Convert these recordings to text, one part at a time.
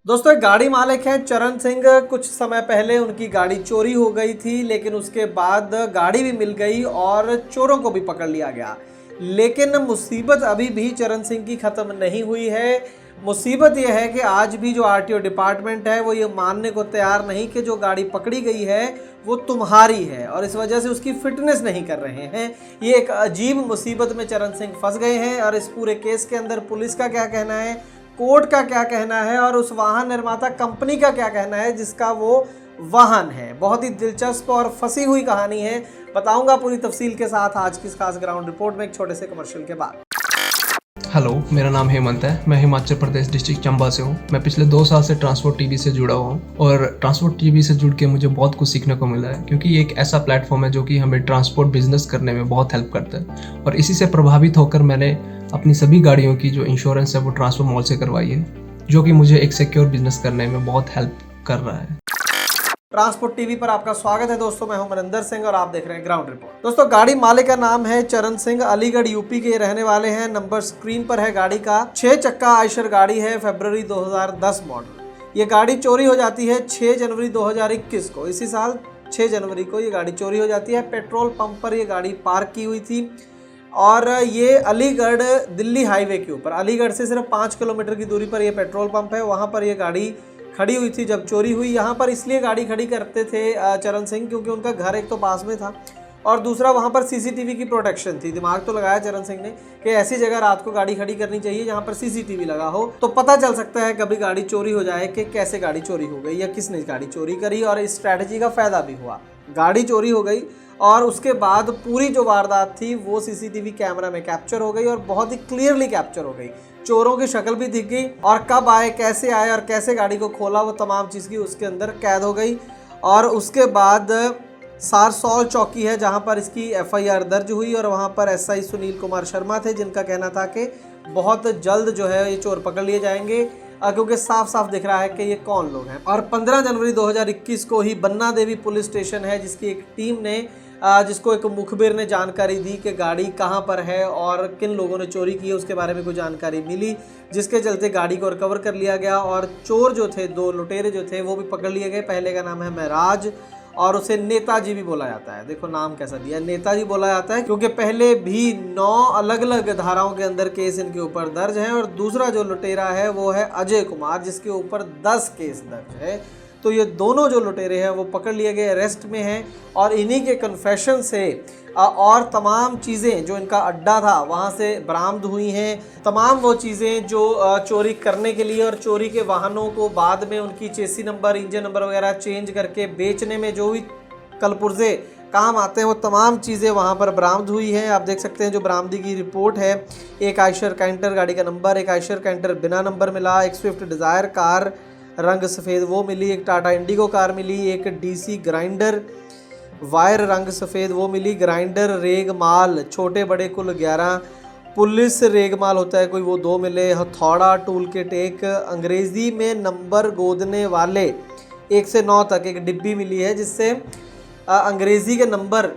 दोस्तों एक गाड़ी मालिक है चरण सिंह। कुछ समय पहले उनकी गाड़ी चोरी हो गई थी, लेकिन उसके बाद गाड़ी भी मिल गई और चोरों को भी पकड़ लिया गया। लेकिन मुसीबत अभी भी चरण सिंह की ख़त्म नहीं हुई है। मुसीबत यह है कि आज भी जो आरटीओ डिपार्टमेंट है वो ये मानने को तैयार नहीं कि जो गाड़ी पकड़ी गई है वो तुम्हारी है, और इस वजह से उसकी फिटनेस नहीं कर रहे हैं। ये एक अजीब मुसीबत में चरण सिंह फंस गए हैं। और इस पूरे केस के अंदर पुलिस का क्या कहना है, कोर्ट का क्या कहना है और उस वाहन निर्माता कंपनी का क्या कहना है जिसका वो वाहन है, बहुत ही दिलचस्प और फंसी हुई कहानी है। बताऊंगा पूरी तफसील के साथ आज की इस खास ग्राउंड रिपोर्ट में एक छोटे से कमर्शियल के बाद। हेलो, मेरा नाम हेमंत है। मैं हिमाचल प्रदेश डिस्ट्रिक्ट चंबा से हूँ। मैं पिछले 2 साल से ट्रांसपोर्ट टीवी से जुड़ा हुआ हूँ और ट्रांसपोर्ट टीवी से जुड़ के मुझे बहुत कुछ सीखने को मिला है, क्योंकि ये एक ऐसा प्लेटफॉर्म है जो कि हमें ट्रांसपोर्ट बिजनेस करने में बहुत हेल्प करता है। और इसी से प्रभावित होकर मैंने अपनी सभी गाड़ियों की जो इंश्योरेंस है वो ट्रांसपोर्ट मॉल से करवाई है, जो कि मुझे एक सिक्योर बिजनेस करने में बहुत हेल्प कर रहा है। ट्रांसपोर्ट टीवी पर आपका स्वागत है दोस्तों। मैं हूं मनिंदर सिंह और आप देख रहे हैं ग्राउंड रिपोर्ट। दोस्तों गाड़ी मालिक का नाम है चरण सिंह, अलीगढ़ यूपी के रहने वाले हैं। नंबर स्क्रीन पर है गाड़ी का। 6 चक्का आयशर गाड़ी है, फरवरी 2010 मॉडल। ये गाड़ी चोरी हो जाती है 6 जनवरी 2021 को। इसी साल 6 जनवरी को ये गाड़ी चोरी हो जाती है। पेट्रोल पंप पर ये गाड़ी पार्क की हुई थी और ये अलीगढ़ दिल्ली हाईवे के ऊपर, अलीगढ़ से सिर्फ 5 किलोमीटर की दूरी पर ये पेट्रोल पंप है, वहाँ पर ये गाड़ी खड़ी हुई थी जब चोरी हुई। यहाँ पर इसलिए गाड़ी खड़ी करते थे चरण सिंह क्योंकि उनका घर एक तो पास में था और दूसरा वहाँ पर सीसीटीवी की प्रोटेक्शन थी। दिमाग तो लगाया चरण सिंह ने कि ऐसी जगह रात को गाड़ी खड़ी करनी चाहिए जहाँ पर सीसीटीवी लगा हो, तो पता चल सकता है कभी गाड़ी चोरी हो जाए कि कैसे गाड़ी चोरी हो गई या किसने गाड़ी चोरी करी। और इस स्ट्रैटेजी का फ़ायदा भी हुआ। गाड़ी चोरी हो गई और उसके बाद पूरी जो वारदात थी वो सीसीटीवी कैमरा में कैप्चर हो गई और बहुत ही क्लियरली कैप्चर हो गई। चोरों की शक्ल भी दिख गई और कब आए, कैसे आए और कैसे गाड़ी को खोला, वो तमाम चीज़ की उसके अंदर कैद हो गई। और उसके बाद सारसौल चौकी है जहां पर इसकी एफआईआर दर्ज हुई और वहां पर एसआई सुनील कुमार शर्मा थे, जिनका कहना था कि बहुत जल्द जो है ये चोर पकड़ लिए जाएंगे, क्योंकि साफ साफ दिख रहा है कि ये कौन लोग हैं। और 15 जनवरी 2021 को ही बन्ना देवी पुलिस स्टेशन है जिसकी एक टीम ने जिसको एक मुखबिर ने जानकारी दी कि गाड़ी कहां पर है और किन लोगों ने चोरी की है, उसके बारे में कोई जानकारी मिली, जिसके चलते गाड़ी को रिकवर कर लिया गया। और चोर जो थे, 2 लुटेरे जो थे, वो भी पकड़ लिए गए। पहले का नाम है महराज और उसे नेताजी भी बोला जाता है। देखो नाम कैसा दिया, नेताजी बोला जाता है क्योंकि पहले भी 9 अलग अलग धाराओं के अंदर केस इनके ऊपर दर्ज हैं। और दूसरा जो लुटेरा है वो है अजय कुमार, जिसके ऊपर 10 केस दर्ज है। तो ये दोनों जो लुटेरे हैं वो पकड़ लिए गए, अरेस्ट में हैं और इन्हीं के कन्फेशन से और तमाम चीज़ें जो इनका अड्डा था वहाँ से बरामद हुई हैं। तमाम वो चीज़ें जो चोरी करने के लिए और चोरी के वाहनों को बाद में उनकी चेसी नंबर, इंजन नंबर वगैरह चेंज करके बेचने में जो भी कलपुर्जे काम आते हैं, वो तमाम चीज़ें वहाँ पर बरामद हुई हैं। आप देख सकते हैं जो बरामदी की रिपोर्ट है, एक आयशर कैंटर गाड़ी का नंबर, एक आयशर कैंटर बिना नंबर मिला, एक स्विफ्ट डिज़ायर कार रंग सफ़ेद वो मिली, एक टाटा इंडिगो कार मिली, एक डीसी ग्राइंडर वायर रंग सफ़ेद वो मिली, ग्राइंडर रेग माल छोटे बड़े कुल 11, पुलिस रेग माल होता है कोई वो 2 मिले, हथौड़ा टूल किट एक, अंग्रेज़ी में नंबर गोदने वाले 1 से 9 तक एक डिब्बी मिली है जिससे अंग्रेज़ी के नंबर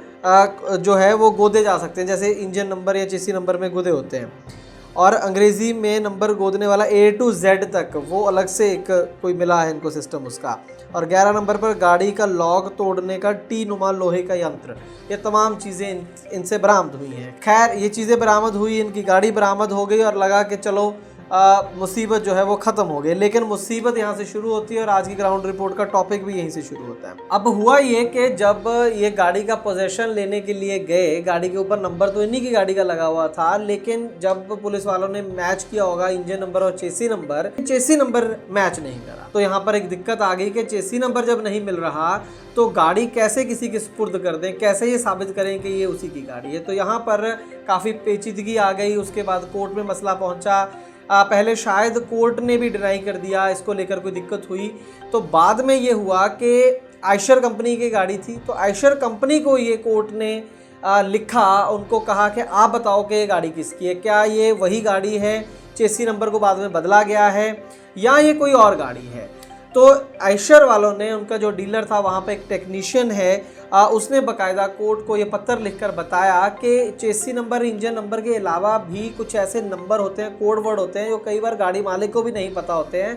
जो है वो गोदे जा सकते हैं, जैसे इंजन नंबर या चेसी नंबर में गोदे होते हैं। और अंग्रेज़ी में नंबर गोदने वाला A to Z तक वो अलग से एक कोई मिला है इनको सिस्टम उसका। और 11 नंबर पर गाड़ी का लॉक तोड़ने का टी नुमा लोहे का यंत्र। ये तमाम चीज़ें इनसे बरामद हुई हैं। खैर ये चीज़ें बरामद हुई, इनकी गाड़ी बरामद हो गई और लगा कि चलो मुसीबत जो है वो ख़त्म हो गई। लेकिन मुसीबत यहाँ से शुरू होती है और आज की ग्राउंड रिपोर्ट का टॉपिक भी यहीं से शुरू होता है। अब हुआ ये कि जब ये गाड़ी का पोजेशन लेने के लिए गए, गाड़ी के ऊपर नंबर तो इन्हीं की गाड़ी का लगा हुआ था, लेकिन जब पुलिस वालों ने मैच किया होगा इंजन नंबर और चेसी नंबर मैच नहीं करा। तो यहाँ पर एक दिक्कत आ गई कि चेसी नंबर जब नहीं मिल रहा तो गाड़ी कैसे किसी के सुपुर्द कर दें, कैसे ये साबित करें कि ये उसी की गाड़ी है। तो यहाँ पर काफ़ी पेचीदगी आ गई। उसके बाद कोर्ट में मसला पहुँचा। पहले शायद कोर्ट ने भी डिनाई कर दिया, इसको लेकर कोई दिक्कत हुई। तो बाद में ये हुआ कि आयशर कंपनी की गाड़ी थी, तो आयशर कंपनी को ये कोर्ट ने लिखा, उनको कहा कि आप बताओ कि ये गाड़ी किसकी है, क्या ये वही गाड़ी है, चेसी नंबर को बाद में बदला गया है या ये कोई और गाड़ी है। तो आयशर वालों ने, उनका जो डीलर था वहाँ पे एक टेक्नीशियन है, उसने बकायदा कोर्ट को ये पत्र लिखकर बताया कि चेसी नंबर, इंजन नंबर के अलावा भी कुछ ऐसे नंबर होते हैं, कोड वर्ड होते हैं जो कई बार गाड़ी मालिक को भी नहीं पता होते हैं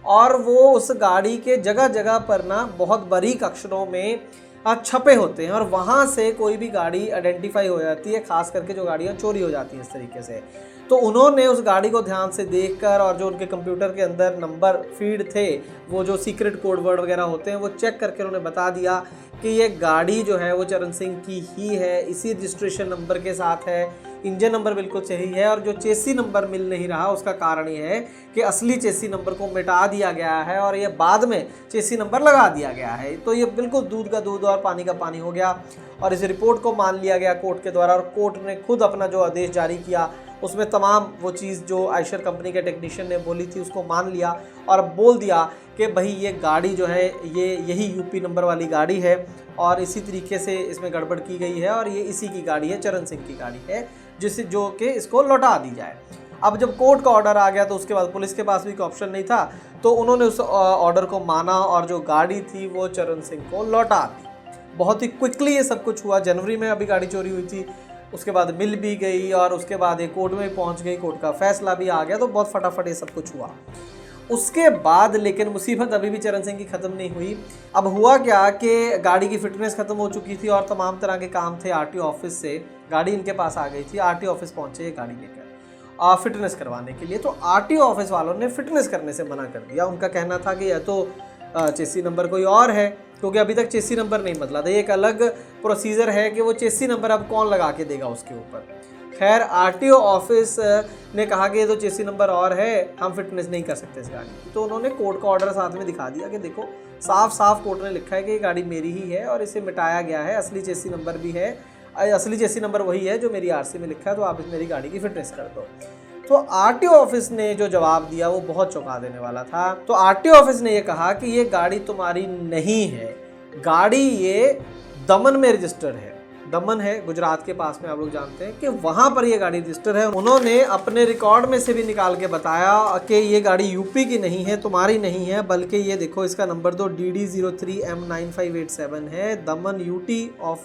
और वो उस गाड़ी के जगह जगह पर ना बहुत बारीक अक्षरों में छपे होते हैं और वहाँ से कोई भी गाड़ी आइडेंटिफाई हो जाती है, खास करके जो गाड़ियाँ चोरी हो जाती हैं इस तरीके से। तो उन्होंने उस गाड़ी को ध्यान से देखकर और जो उनके कंप्यूटर के अंदर नंबर फीड थे, वो जो सीक्रेट कोड वर्ड वगैरह होते हैं, वो चेक करके उन्होंने बता दिया कि ये गाड़ी जो है वो चरण सिंह की ही है, इसी रजिस्ट्रेशन नंबर के साथ है, इंजन नंबर बिल्कुल सही है। और जो चेसी नंबर मिल नहीं रहा उसका कारण ये है कि असली चेसी नंबर को मिटा दिया गया है और ये बाद में चेसी नंबर लगा दिया गया है। तो ये बिल्कुल दूध का दूध और पानी का पानी हो गया और इस रिपोर्ट को मान लिया गया कोर्ट के द्वारा और कोर्ट ने खुद अपना जो आदेश जारी किया उसमें तमाम वो चीज़ जो आयशर कंपनी के टेक्नीशियन ने बोली थी उसको मान लिया और बोल दिया कि भाई ये गाड़ी जो है ये यही यूपी नंबर वाली गाड़ी है और इसी तरीके से इसमें गड़बड़ की गई है और ये इसी की गाड़ी है, चरण सिंह की गाड़ी है, जिससे जो कि इसको लौटा दी जाए। अब जब कोर्ट का ऑर्डर आ गया तो उसके बाद पुलिस के पास भी कोई ऑप्शन नहीं था, तो उन्होंने उस ऑर्डर को माना और जो गाड़ी थी वो चरण सिंह को लौटा दी। बहुत ही क्विकली ये सब कुछ हुआ। जनवरी में अभी गाड़ी चोरी हुई थी, उसके बाद मिल भी गई और उसके बाद ये कोर्ट में पहुंच गई, कोर्ट का फैसला भी आ गया, तो बहुत फटाफट ये सब कुछ हुआ। उसके बाद लेकिन मुसीबत अभी भी चरण सिंह की ख़त्म नहीं हुई। अब हुआ क्या कि गाड़ी की फिटनेस ख़त्म हो चुकी थी और तमाम तरह के काम थे आरटीओ ऑफिस से, गाड़ी इनके पास आ गई थी। आरटीओ ऑफिस पहुंचे ये गाड़ी लेकर फिटनेस करवाने के लिए, तो आरटीओ ऑफिस वालों ने फिटनेस करने से मना कर दिया। उनका कहना था कि यह तो चेसी नंबर कोई और है, क्योंकि अभी तक चेसी नंबर नहीं बदला था। ये एक अलग प्रोसीजर है कि वो चेसी नंबर अब कौन लगा के देगा उसके ऊपर। खैर आरटीओ ऑफिस ने कहा कि ये तो चेसी नंबर और है, हम फिटनेस नहीं कर सकते इस गाड़ी की। तो उन्होंने कोर्ट का ऑर्डर साथ में दिखा दिया कि देखो साफ साफ कोर्ट ने लिखा है कि ये गाड़ी मेरी ही है और इसे मिटाया गया है, असली चेसी नंबर भी है, असली चेसी नंबर वही है जो मेरी आरसी में लिखा है, तो आप इस मेरी गाड़ी की फिटनेस कर दो। तो आरटीओ ऑफिस ने जो जवाब दिया वो बहुत चौंका देने वाला था। तो आरटीओ ऑफिस ने ये कहा कि ये गाड़ी तुम्हारी नहीं है, गाड़ी ये दमन में रजिस्टर है। दमन है गुजरात के पास में, आप लोग जानते हैं कि वहां पर ये गाड़ी रजिस्टर है। उन्होंने अपने रिकॉर्ड में से भी निकाल के बताया कि ये गाड़ी यूपी की नहीं है, तुम्हारी नहीं है, बल्कि ये देखो इसका नंबर तो DD03M9587 है, दमन UT of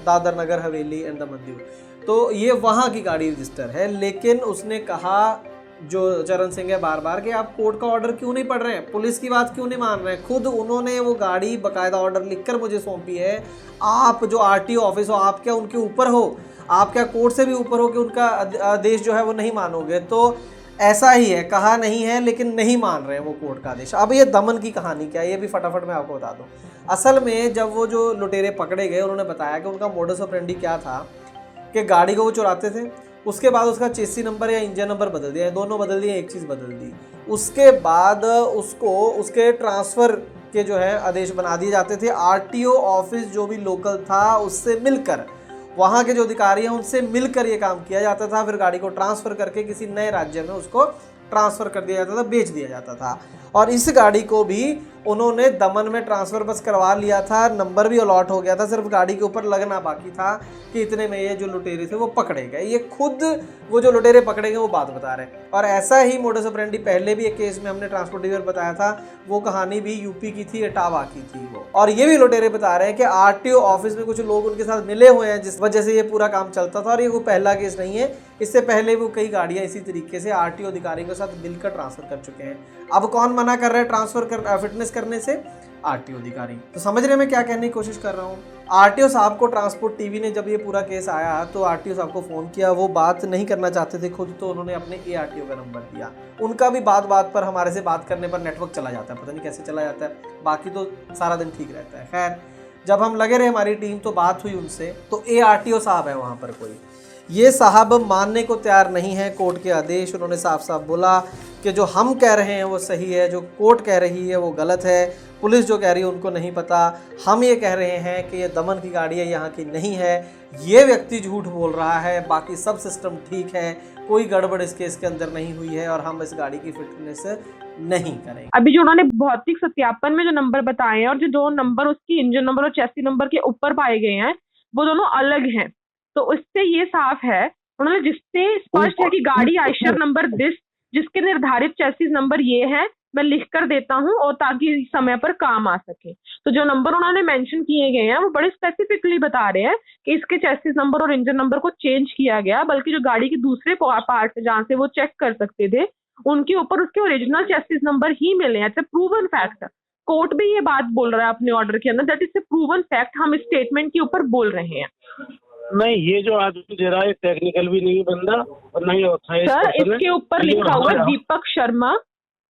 Dadar Nagar Haveli and Daman Diu. तो ये वहाँ की गाड़ी रजिस्टर है। लेकिन उसने कहा जो चरण सिंह है बार बार कि आप कोर्ट का ऑर्डर क्यों नहीं पढ़ रहे हैं, पुलिस की बात क्यों नहीं मान रहे हैं। खुद उन्होंने वो गाड़ी बकायदा ऑर्डर लिखकर मुझे सौंपी है। आप जो आरटीओ ऑफिस हो, आप क्या उनके ऊपर हो? आप क्या कोर्ट से भी ऊपर हो कि उनका आदेश जो है वो नहीं मानोगे? तो ऐसा ही है, कहा नहीं है लेकिन नहीं मान रहे हैं वो कोर्ट का आदेश। अब ये दमन की कहानी क्या है ये भी फटाफट मैं आपको बता दूं। असल में जब वो जो लुटेरे पकड़े गए उन्होंने बताया कि उनका मोडस ऑपरेंडी क्या था कि गाड़ी को वो चुराते थे, उसके बाद उसका चेसी नंबर या इंजन नंबर बदल दिया, दोनों बदल दिए, एक चीज़ बदल दी। उसके बाद उसको उसके ट्रांसफ़र के जो है आदेश बना दिए जाते थे। आरटीओ ऑफिस जो भी लोकल था उससे मिलकर, वहाँ के जो अधिकारी हैं उनसे मिलकर ये काम किया जाता था। फिर गाड़ी को ट्रांसफ़र करके किसी नए राज्य में उसको ट्रांसफ़र कर दिया जाता था, बेच दिया जाता था। और इस गाड़ी को भी उन्होंने दमन में ट्रांसफ़र बस करवा लिया था, नंबर भी अलॉट हो गया था, सिर्फ गाड़ी के ऊपर लगना बाकी था कि इतने में ये जो लुटेरे थे वो पकड़े गए। ये खुद वो जो लुटेरे पकड़े गए वो बात बता रहे हैं। और ऐसा ही मोडस ऑपरेंडी पहले भी एक केस में हमने ट्रांसपोर्ट डीलर बताया था, वो कहानी भी यूपी की थी, इटावा की थी वो। और ये भी लुटेरे बता रहे हैं कि आरटीओ ऑफिस में कुछ लोग उनके साथ मिले हुए हैं जिस वजह से ये पूरा काम चलता था। और ये कोई पहला केस नहीं है, इससे पहले वो कई गाड़ियाँ इसी तरीके से आरटीओ अधिकारियों के साथ मिलकर ट्रांसफ़र कर चुके हैं। अब कौन मना कर रहा है ट्रांसफ़र कर फिटनेस करने से? आरटीओ अधिकारी। तो समझ रहे मैं क्या कहने की कोशिश कर रहा हूँ। आरटीओ साहब को ट्रांसपोर्ट टीवी ने जब ये पूरा केस आया तो आरटीओ साहब को फ़ोन किया, वो बात नहीं करना चाहते थे खुद, तो उन्होंने अपने एआरटीओ का नंबर दिया। उनका भी बात बात पर हमारे से बात करने पर नेटवर्क चला जाता है, पता नहीं कैसे चला जाता है, बाकी तो सारा दिन ठीक रहता है। खैर जब हम लगे रहे हमारी टीम तो बात हुई उनसे, तो एआरटीओ साहब है वहाँ पर कोई, ये साहब मानने को तैयार नहीं है कोर्ट के आदेश। उन्होंने साफ साफ बोला कि जो हम कह रहे हैं वो सही है, जो कोर्ट कह रही है वो गलत है, पुलिस जो कह रही है उनको नहीं पता, हम ये कह रहे हैं कि ये दमन की गाड़ी है, यहाँ की नहीं है, ये व्यक्ति झूठ बोल रहा है, बाकी सब सिस्टम ठीक है, कोई गड़बड़ इस केस के अंदर नहीं हुई है और हम इस गाड़ी की फिटनेस नहीं करेंगे। अभी जो उन्होंने भौतिक सत्यापन में जो नंबर बताए हैं और जो दो नंबर उसकी इंजन नंबर और चेसी नंबर के ऊपर पाए गए हैं वो दोनों अलग हैं, तो इससे ये साफ है, उन्होंने जिससे स्पष्ट है कि गाड़ी आयशर नंबर जिसके निर्धारित चेसिस नंबर ये है, मैं लिख कर देता हूँ और ताकि समय पर काम आ सके। तो जो नंबर उन्होंने मेंशन किए गए हैं वो बड़े स्पेसिफिकली बता रहे हैं कि इसके चेसिस नंबर और इंजन नंबर को चेंज किया गया, बल्कि जो गाड़ी के दूसरे पार्ट जहाँ से वो चेक कर सकते थे उनके ऊपर उसके ओरिजिनल चेसिस नंबर ही मिले हैं। It's a proven fact. Court भी ये बात बोल रहा है अपने ऑर्डर के अंदर, that is a proven fact. हम इस स्टेटमेंट के ऊपर बोल रहे हैं। नहीं, ये जो आदमी दे रहा है टेक्निकल भी नहीं बंदा और नहीं होता है। सर इसके ऊपर लिखा हुआ है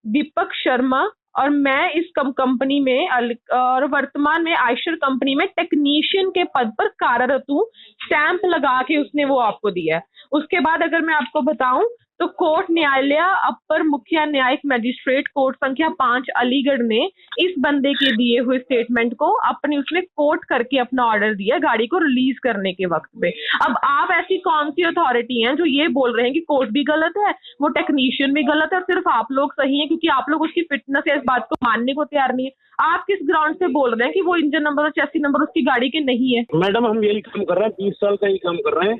दीपक शर्मा, और मैं इस कंपनी में और वर्तमान में आयशर कंपनी में टेक्नीशियन के पद पर कार्यरत हूँ। स्टैंप लगा के उसने वो आपको दिया है। उसके बाद अगर मैं आपको बताऊं तो कोर्ट न्यायालय अपर मुख्य न्यायिक मजिस्ट्रेट कोर्ट संख्या 5 अलीगढ़ ने इस बंदे के दिए हुए स्टेटमेंट को अपने उसने कोर्ट करके अपना ऑर्डर दिया गाड़ी को रिलीज करने के वक्त पे। अब आप ऐसी कौन सी अथॉरिटी हैं जो ये बोल रहे हैं कि कोर्ट भी गलत है, वो टेक्नीशियन भी गलत है, सिर्फ आप लोग सही हैं क्योंकि आप लोग उसकी फिटनेस या इस बात को मानने को तैयार नहीं है। आप किस ग्राउंड से बोल रहे हैं कि वो इंजन नंबर और चेसी नंबर उसकी गाड़ी के नहीं है? मैडम हम यही काम कर रहे हैं, 20 साल का ही काम कर रहे हैं।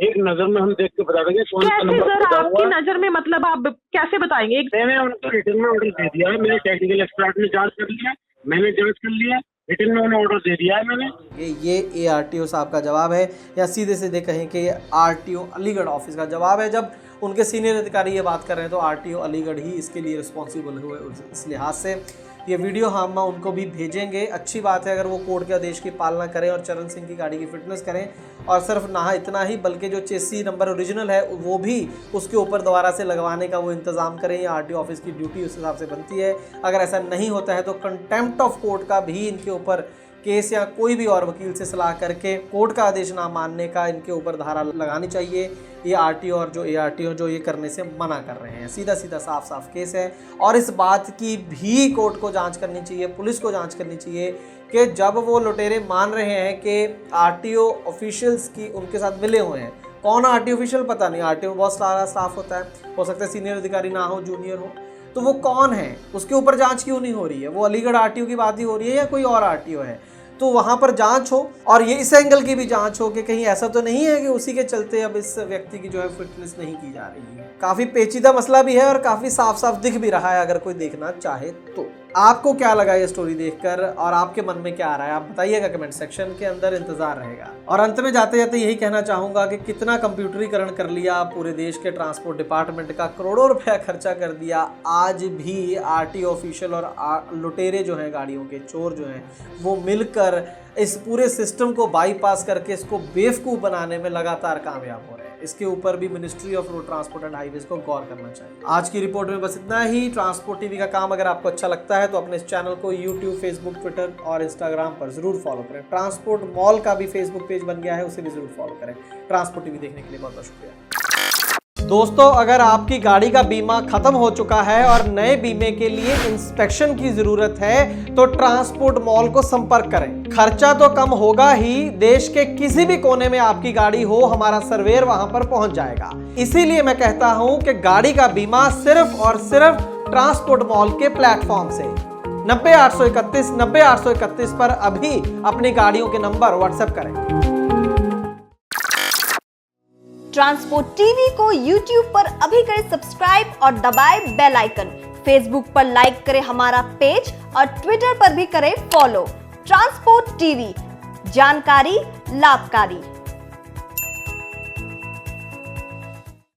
एक नजर में हम देख के बता देंगे कौन सा नंबर सर आपकी नजर में, मतलब आप कैसे बताएंगे? मैंने उनको रिटर्न में ऑर्डर दे दिया है। मेरे टेक्निकल एक्सपर्ट ने जांच कर लिया, मैंने जांच कर लिया, रिटर्न में उन्हें ऑर्डर दे दिया है मैंने। ये ARTO साहब का जवाब है, या सीधे सीधे कहें कि ये RTO अलीगढ़ ऑफिस का जवाब है। जब उनके सीनियर अधिकारी ये बात कर रहे हैं तो RTO अलीगढ़ ही इसके लिए रिस्पॉन्सिबल हुए। इस लिहाज से ये वीडियो हम उनको भी भेजेंगे। अच्छी बात है अगर वो कोर्ट के आदेश की पालना करें और चरण सिंह की गाड़ी की फिटनेस करें, और सिर्फ ना इतना ही बल्कि जो चेसी नंबर ओरिजिनल है वो भी उसके ऊपर दोबारा से लगवाने का वो इंतज़ाम करें। ये RTO ऑफिस की ड्यूटी उस हिसाब से बनती है। अगर ऐसा नहीं होता है तो कंटेम्प्ट ऑफ कोर्ट का भी इनके ऊपर केस या कोई भी और वकील से सलाह करके कोर्ट का आदेश ना मानने का इनके ऊपर धारा लगानी चाहिए। ये RTO और जो ARTO जो ये करने से मना कर रहे हैं, सीधा सीधा साफ साफ केस है। और इस बात की भी कोर्ट को जांच करनी चाहिए, पुलिस को जांच करनी चाहिए कि जब वो लुटेरे मान रहे हैं कि RTO ऑफिशियल्स की उनके साथ मिले हुए हैं, कौन RTO ऑफिशियल पता नहीं, RTO में बहुत सारा स्टाफ होता है, हो सकता है सीनियर अधिकारी ना हो, जूनियर हो, तो वो कौन है, उसके ऊपर जांच क्यों नहीं हो रही है? वो अलीगढ़ RTO की बात ही हो रही है या कोई और RTO है? तो वहाँ पर जांच हो, और ये इस एंगल की भी जांच हो कि कहीं ऐसा तो नहीं है कि उसी के चलते अब इस व्यक्ति की जो है फिटनेस नहीं की जा रही है। काफ़ी पेचीदा मसला भी है और काफ़ी साफ साफ दिख भी रहा है अगर कोई देखना चाहे तो। आपको क्या लगा ये स्टोरी देखकर और आपके मन में क्या आ रहा है आप बताइएगा कमेंट सेक्शन के अंदर, इंतजार रहेगा। और अंत में जाते जाते यही कहना चाहूँगा कि कितना कंप्यूटरीकरण कर लिया पूरे देश के ट्रांसपोर्ट डिपार्टमेंट का, करोड़ों रुपया खर्चा कर दिया, आज भी RTO ऑफिशियल और लुटेरे जो हैं गाड़ियों के चोर जो हैं वो मिलकर इस पूरे सिस्टम को बाईपास करके इसको बेवकूफ़ बनाने में लगातार कामयाब हो रहे हैं। इसके ऊपर भी ministry of road transport and highways को गौर करना चाहिए। आज की रिपोर्ट में बस इतना ही। ट्रांसपोर्ट टीवी का काम अगर आपको अच्छा लगता है तो अपने इस चैनल को YouTube, Facebook, ट्विटर और इंस्टाग्राम पर जरूर फॉलो करें। ट्रांसपोर्ट मॉल का भी फेसबुक पेज बन गया है, उसे भी जरूर फॉलो करें। ट्रांसपोर्ट टीवी देखने के लिए बहुत बहुत शुक्रिया। दोस्तों अगर आपकी गाड़ी का बीमा खत्म हो चुका है और नए बीमे के लिए इंस्पेक्शन की जरूरत है तो ट्रांसपोर्ट मॉल को संपर्क करें। खर्चा तो कम होगा ही, देश के किसी भी कोने में आपकी गाड़ी हो हमारा सर्वेयर वहां पर पहुंच जाएगा। इसीलिए मैं कहता हूं कि गाड़ी का बीमा सिर्फ और सिर्फ ट्रांसपोर्ट मॉल के प्लेटफॉर्म से 90 831 90 831 पर अभी अपनी गाड़ियों के नंबर व्हाट्सएप करें। ट्रांसपोर्ट टीवी को YouTube पर अभी करें सब्सक्राइब और दबाएं बेल आइकन। फेसबुक पर लाइक करें हमारा पेज और ट्विटर पर भी करें फॉलो। ट्रांसपोर्ट टीवी, जानकारी लाभकारी।